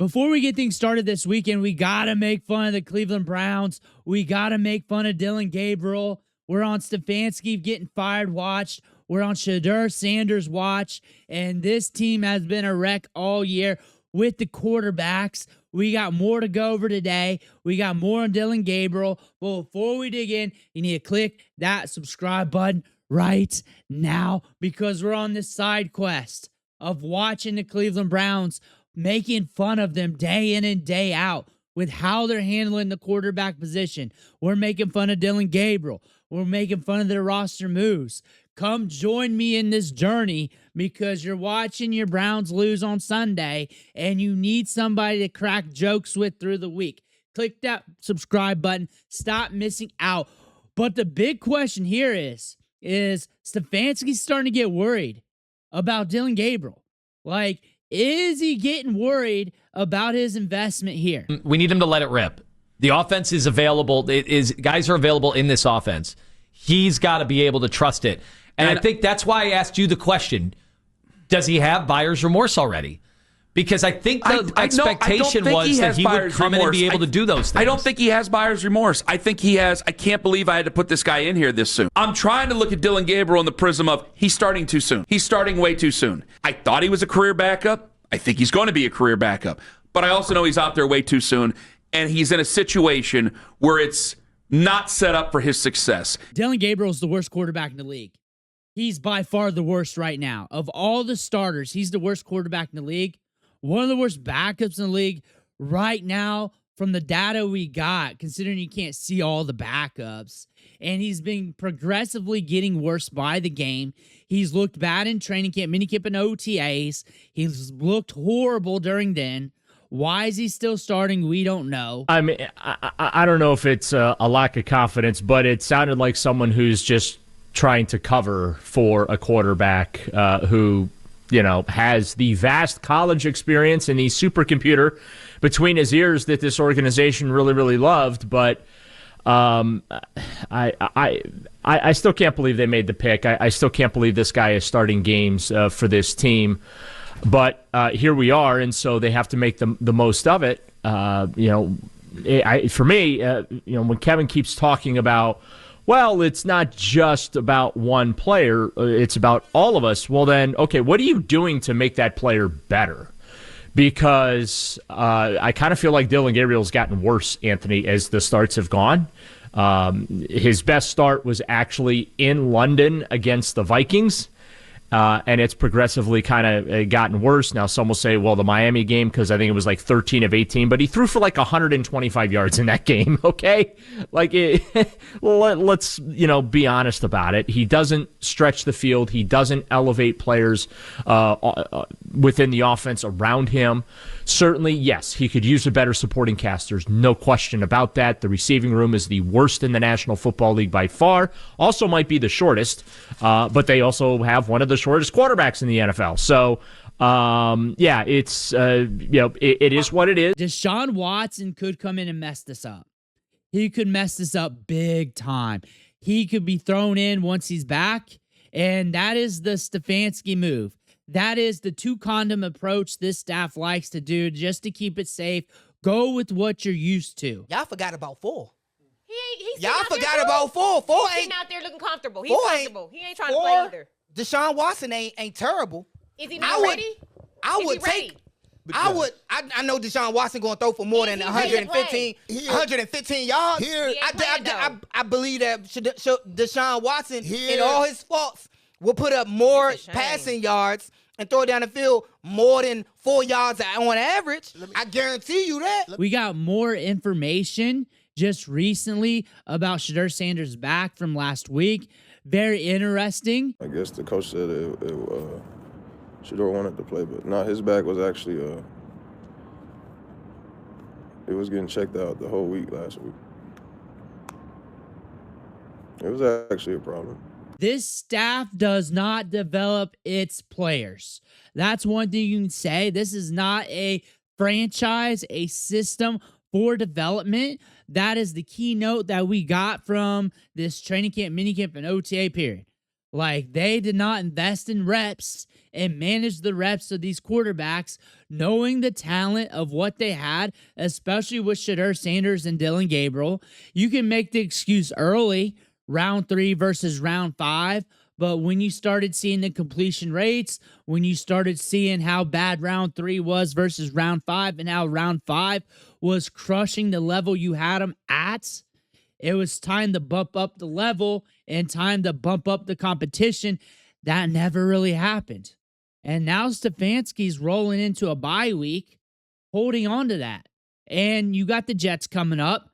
Before we get things started this weekend, we got to make fun of the Cleveland Browns. We got to make fun of Dillon Gabriel. We're on Stefanski getting fired watch. We're on Shedeur Sanders watch. And this team has been a wreck all year with the quarterbacks. We got more to go over today. We got more on Dillon Gabriel. But before we dig in, you need to click that subscribe button right now because we're on this side quest of watching the Cleveland Browns, making fun of them day in and day out with how they're handling the quarterback position. We're making fun of Dillon Gabriel. We're making fun of their roster moves. Come join me in this journey because you're watching your Browns lose on Sunday and you need somebody to crack jokes with through the week. Click that subscribe button. Stop missing out. But the big question here is Stefanski starting to get worried about Dillon Gabriel? Like, is he getting worried about his investment here? We need him to let it rip. The offense is available. Guys are available in this offense. He's got to be able to trust it. And I think that's why I asked you the question, does he have buyer's remorse already? Because I think the expectation was that he would come in and be able to do those things. I don't think he has buyer's remorse. I think he has, I can't believe I had to put this guy in here this soon. I'm trying to look at Dillon Gabriel in the prism of he's starting too soon. He's starting way too soon. I thought he was a career backup. I think he's going to be a career backup. But I also know he's out there way too soon, and he's in a situation where it's not set up for his success. Dillon Gabriel is the worst quarterback in the league. He's by far the worst right now. Of all the starters, he's the worst quarterback in the league. One of the worst backups in the league right now from the data we got, considering you can't see all the backups. And he's been progressively getting worse by the game. He's looked bad in training camp, minicamp, and OTAs. He's looked horrible during then. Why is he still starting? We don't know. I mean, I don't know if it's a lack of confidence, but it sounded like someone who's just trying to cover for a quarterback who, you know, has the vast college experience and the supercomputer between his ears that this organization really, really loved. But I still can't believe they made the pick. I still can't believe this guy is starting games for this team. But here we are, and so they have to make the most of it. For me, when Kevin keeps talking about, well, it's not just about one player, it's about all of us. Well, then, okay, what are you doing to make that player better? Because I kind of feel like Dillon Gabriel's gotten worse, Anthony, as the starts have gone. His best start was actually in London against the Vikings. And it's progressively kind of gotten worse. Now, some will say, well, the Miami game, because I think it was like 13 of 18, but he threw for like 125 yards in that game, okay? Like, let's, be honest about it. He doesn't stretch the field. He doesn't elevate players within the offense around him. Certainly, yes, he could use a better supporting cast. There's no question about that. The receiving room is the worst in the National Football League by far. Also might be the shortest, but they also have one of the shortest quarterbacks in the NFL. So, it's it is what it is. Deshaun Watson could come in and mess this up. He could mess this up big time. He could be thrown in once he's back, and that is the Stefanski move. That is the two-condom approach this staff likes to do just to keep it safe. Go with what you're used to. Y'all forgot about Four. Y'all forgot about Four. Four ain't out there looking comfortable. He's Four comfortable. He ain't trying to play either. Deshaun Watson ain't terrible. Is he not ready? I would take. I know Deshaun Watson going to throw for more than 115 yards. I believe that Deshaun Watson, in all his faults, will put up more passing yards and throw down the field more than 4 yards on average. I guarantee you that. We got more information just recently about Shedeur Sanders' back from last week. Very interesting. I guess the coach said Shedeur wanted to play, but no, his back was actually it was getting checked out the whole week last week. It was actually a problem. This staff does not develop its players. That's one thing you can say. This is not a franchise, a system for development. That is the keynote that we got from this training camp, minicamp, and OTA period. Like, they did not invest in reps and manage the reps of these quarterbacks, knowing the talent of what they had, especially with Shedeur Sanders and Dillon Gabriel. You can make the excuse early, round 3 versus round 5, but when you started seeing the completion rates, when you started seeing how bad round 3 was versus round 5 and how round 5 was crushing the level you had them at, it was time to bump up the level and time to bump up the competition. That never really happened. And now Stefanski's rolling into a bye week, holding on to that. And you got the Jets coming up.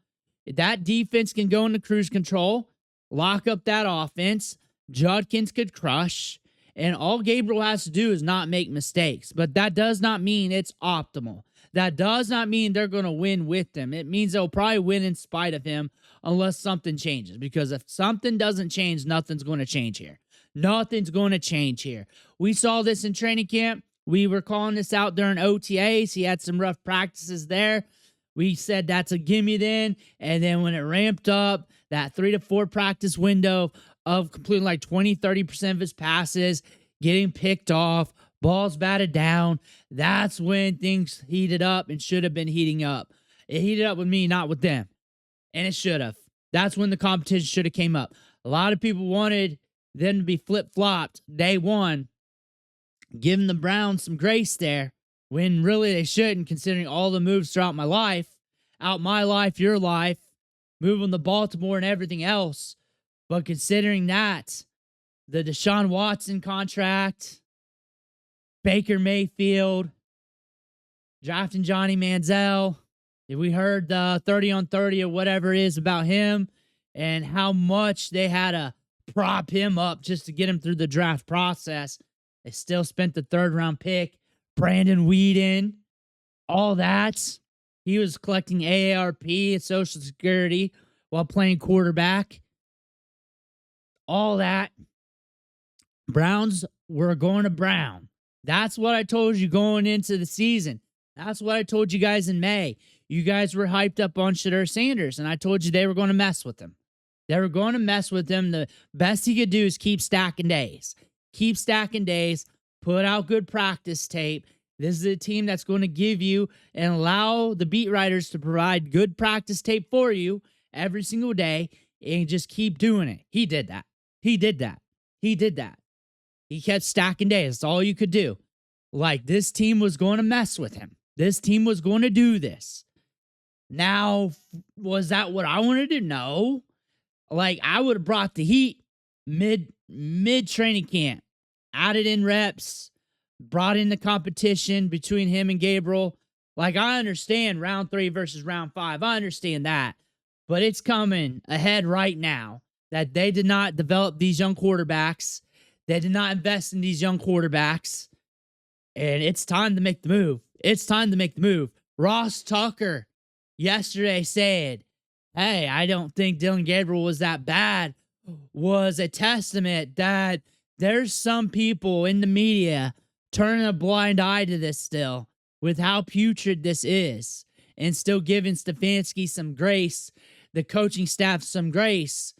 That defense can go into cruise control, lock up that offense. Judkins could crush. And all Gabriel has to do is not make mistakes. But that does not mean it's optimal. That does not mean they're going to win with him. It means they'll probably win in spite of him unless something changes. Because if something doesn't change, nothing's going to change here. Nothing's going to change here. We saw this in training camp. We were calling this out during OTAs. He had some rough practices there. We said that's a gimme then. And then when it ramped up, that 3 to 4 practice window of completing like 20, 30% of his passes, getting picked off, balls batted down, that's when things heated up and should have been heating up. It heated up with me, not with them. And it should have. That's when the competition should have came up. A lot of people wanted them to be flip-flopped day one, giving the Browns some grace there, when really they shouldn't, considering all the moves throughout my life, your life, moving the Baltimore and everything else. But considering that, the Deshaun Watson contract, Baker Mayfield, drafting Johnny Manziel, we heard the 30 on 30 or whatever it is about him, and how much they had to prop him up just to get him through the draft process. They still spent the 3rd round pick. Brandon Whedon, all that. He was collecting AARP, Social Security, while playing quarterback. All that. Browns were going to Brown. That's what I told you going into the season. That's what I told you guys in May. You guys were hyped up on Shedeur Sanders, and I told you they were going to mess with him. They were going to mess with him. The best he could do is keep stacking days. Keep stacking days. Put out good practice tape. This is a team that's going to give you and allow the beat writers to provide good practice tape for you every single day, and just keep doing it. He did that. He did that. He did that. He kept stacking days. That's all you could do. Like, this team was going to mess with him. This team was going to do this. Now, was that what I wanted to do? No. Like, I would have brought the heat mid training camp, added in reps, brought in the competition between him and Gabriel. Like, I understand round 3 versus round 5. I understand that. But it's coming ahead right now that they did not develop these young quarterbacks. They did not invest in these young quarterbacks. And it's time to make the move. It's time to make the move. Ross Tucker yesterday said, hey, I don't think Dillon Gabriel was that bad, was a testament that there's some people in the media turning a blind eye to this still, with how putrid this is, and still giving Stefanski some grace, the coaching staff some grace.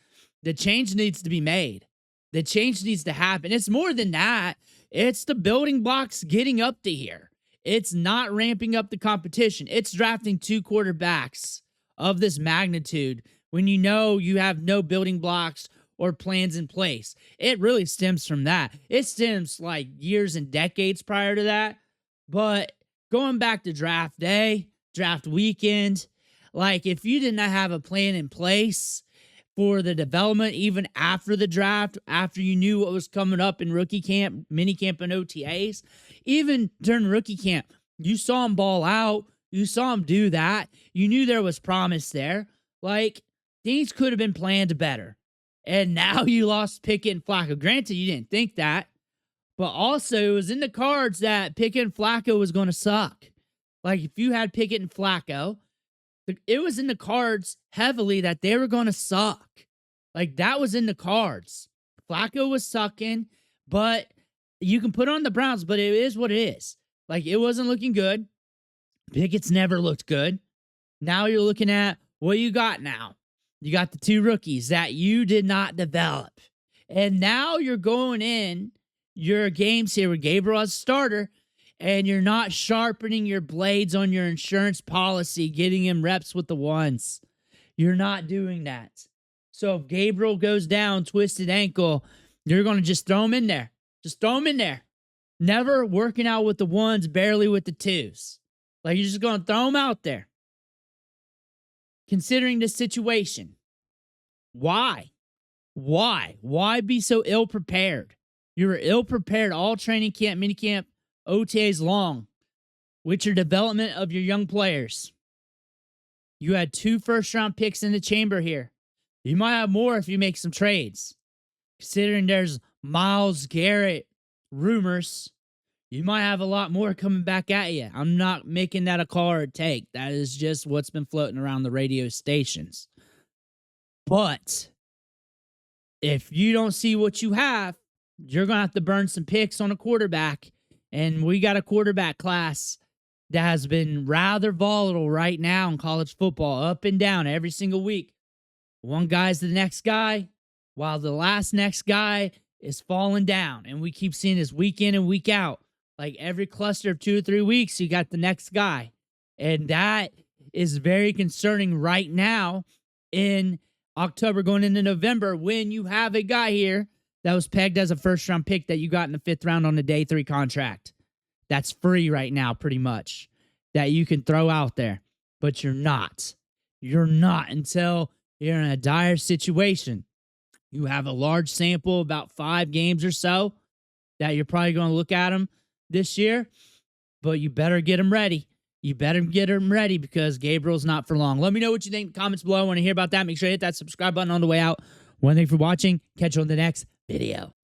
The change needs to be made. The change needs to happen. It's more than that. It's the building blocks getting up to here. It's not ramping up the competition. It's drafting 2 quarterbacks of this magnitude when you know you have no building blocks or plans in place. It really stems from that. It stems like years and decades prior to that. But going back to draft day, draft weekend, like, if you did not have a plan in place for the development, even after the draft, after you knew what was coming up in rookie camp, minicamp, and OTAs, even during rookie camp, you saw him ball out. You saw him do that. You knew there was promise there. Like, things could have been planned better. And now you lost Pickett and Flacco. Granted, you didn't think that. But also, it was in the cards that Pickett and Flacco was going to suck. Like, if you had Pickett and Flacco, it was in the cards heavily that they were going to suck. Like, that was in the cards. Flacco was sucking, but you can put on the Browns, but it is what it is. Like, it wasn't looking good. Pickett's never looked good. Now you're looking at what you got now. You got the 2 rookies that you did not develop. And now you're going in your games here with Gabriel as a starter, and you're not sharpening your blades on your insurance policy, getting him reps with the ones. You're not doing that. So if Gabriel goes down, twisted ankle, you're going to just throw him in there. Just throw him in there. Never working out with the ones, barely with the twos. Like, you're just going to throw him out there. Considering the situation. Why? Why be so ill-prepared? You were ill-prepared all training camp, minicamp, OTAs long with your development of your young players. You had 2 first-round picks in the chamber here. You might have more if you make some trades. Considering there's Myles Garrett rumors, you might have a lot more coming back at you. I'm not making that a call or a take. That is just what's been floating around the radio stations. But if you don't see what you have, you're going to have to burn some picks on a quarterback. And we got a quarterback class that has been rather volatile right now in college football, up and down every single week. One guy's the next guy, while the last next guy is falling down. And we keep seeing this week in and week out. Like every cluster of 2 or 3 weeks, you got the next guy. And that is very concerning right now in October going into November when you have a guy here that was pegged as a first-round pick that you got in the 5th round on a day 3 contract. That's free right now, pretty much, that you can throw out there. But you're not. You're not until you're in a dire situation. You have a large sample, about 5 games or so, that you're probably going to look at them this year. But you better get them ready. You better get them ready because Gabriel's not for long. Let me know what you think in the comments below. I want to hear about that. Make sure you hit that subscribe button on the way out. One thing for watching. Catch you on the next video.